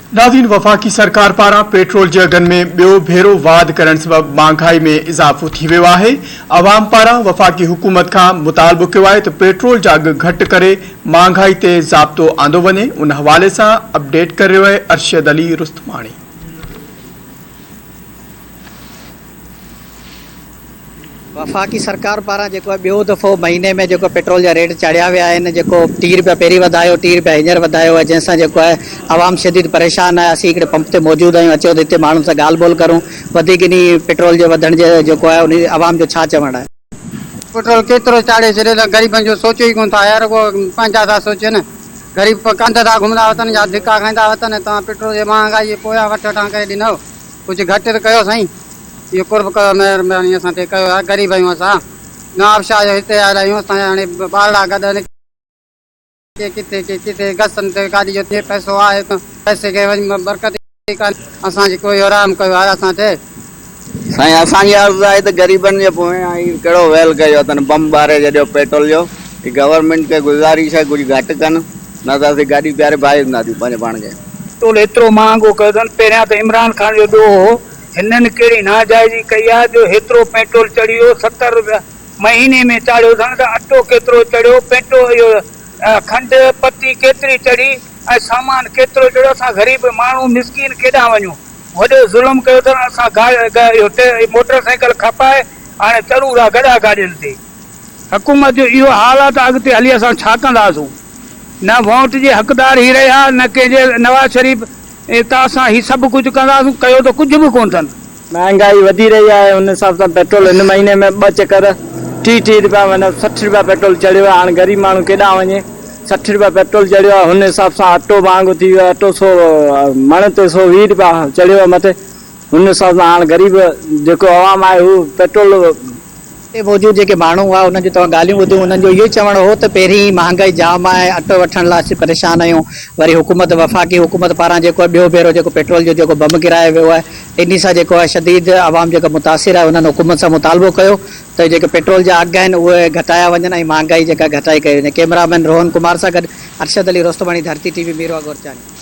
नाज़रीन, वफ़ाक़ी सरकार पारां पेट्रोल जे अघनि में ॿियो भेरो वाध करण सबबि महांगाई में इज़ाफ़ो थी वियो आहे। अवाम पारां वफ़ाक़ी हुकूमत खां मुतालबो कयो आहे त पेट्रोल जा अघ घटि करे महांगाई ते ज़ाब्तो आंदो वञे। उन हवाले सां अपडेट करे रहियो आहे अरशद अली रुस्तमाणी। वफ़ाक़ी सरकार पारां जेको ॿियो दफ़ो महीने में जेको पेट्रोल जा रेट चाढ़िया विया आहिनि, जेको 30 रुपया पहिरीं वधायो, 30 रुपया हींअर वधायो आहे, जंहिंसां जेको आहे आवाम शदीद परेशान आहे। असीं हिकिड़े पंप ते मौजूदु आहियूं, अचो त हिते माण्हुनि सां ॻाल्हि ॿोल करूं। वधीक इन पेट्रोल जे वधण जे जेको आहे उन आवाम जो छा चवणु आहे? पेट्रोल केतिरो चाढ़े छॾे त ग़रीबनि जो सोचो ई कोन था यार, को पंहिंजा था सोचनि। ग़रीब कंध था घुमंदा वतन या धिका खाईंदा वतन। तव्हां पेट्रोल जे महांगाई पोयां वठ वठां करे ॾिनो, कुझु घटि त कयो साईं। इहो कुर्ब कयो, महिरबानी असां ते कयो आहे। ग़रीब आहियूं असां, नवाब शाह जो हिते आयल आहियूं। असां हाणे ॿारड़ा गॾु किथे किथे गसनि ते गाॾी जो थिए पैसो आहे, पैसे खे वञी बरकत असांजी कोई आराम कयो आहे असां ते साईं। असांजी अर्ज़ु आहे त ग़रीबनि जे पोयां कहिड़ो वेल कयो अथनि बम ॿारे जॾियो पेट्रोल जो। गवर्नमेंट खे गुज़ारिश आहे कुझु घटि कनि, न त असीं गाॾी प्यारे भाई हूंदासीं पंहिंजे पाण खे। पेट्रोल एतिरो महांगो कयो अथनि। पहिरियां त इमरान खान जो ॾोह हो, हिननि कहिड़ी नाजाइज़ी कई आहे जो हेतिरो पेट्रोल चढ़ी वियो। 70 रुपया महीने में चाढ़ियो अथनि। त अटो केतिरो चढ़ियो, पेट्रोल इहो खंडु पती केतिरी चढ़ी ऐं सामान केतिरो चढ़ियो। असां ग़रीब माण्हू मिसकीन केॾांहुं वञूं? वॾो ज़ुल्म कयो अथनि। असां मोटर साइकिल खपाए हाणे चढ़ूं था गॾा गाॾियुनि ते। हुकूमत जो इहो हाल आहे त अॻिते हली असां छा कंदासीं? न वोट जे हक़दार ई रहिया, न कंहिंजे नवाज़ शरीफ़ त असां ही सभु कुझु कंदासीं, कयो त कुझु बि कोन अथनि। महांगाई वधी रही आहे, उन हिसाब सां पेट्रोल हिन महीने में 2 चकर 30 रुपया माना 60 रुपया पेट्रोल चढ़ियो आहे। हाणे ग़रीब माण्हू केॾांहुं वञे? 60 रुपया पेट्रोल चढ़ियो आहे। हुन हिसाब सां अटो महांगो थी वियो आहे। अटो 100 मण ते 120 रुपया चढ़ियो आहे मथे। हुन हिसाब सां हाणे ग़रीब जेको आवाम आहे हू पेट्रोल मौजूद जेके माण्हू हुआ उन्हनि जो तव्हां ॻाल्हियूं ॿुधियूं। उन्हनि जो इहो चवणु हो त पहिरीं महांगाई जाम आहे, अटो वठण लाइ असीं परेशान आहियूं। वरी हुकूमत वफ़ाक़ी हुकूमत पारां जेको आहे ॿियो भेरो जेको पेट्रोल जो जेको बम गिरायो वियो आहे, इन सां जेको आहे शदीद आवाम जेका मुतासिर आहे, उन्हनि हुकूमत सां मुतालबो कयो त जेके पेट्रोल जा अघ आहिनि उहे घटाया वञनि ऐं महांगाई जेका घटाई कई वञे। कैमरामैन रोहन कुमार सां गॾु अरशद अली रुस्तमाणी, धरती TV, मीरवा गोरचानी।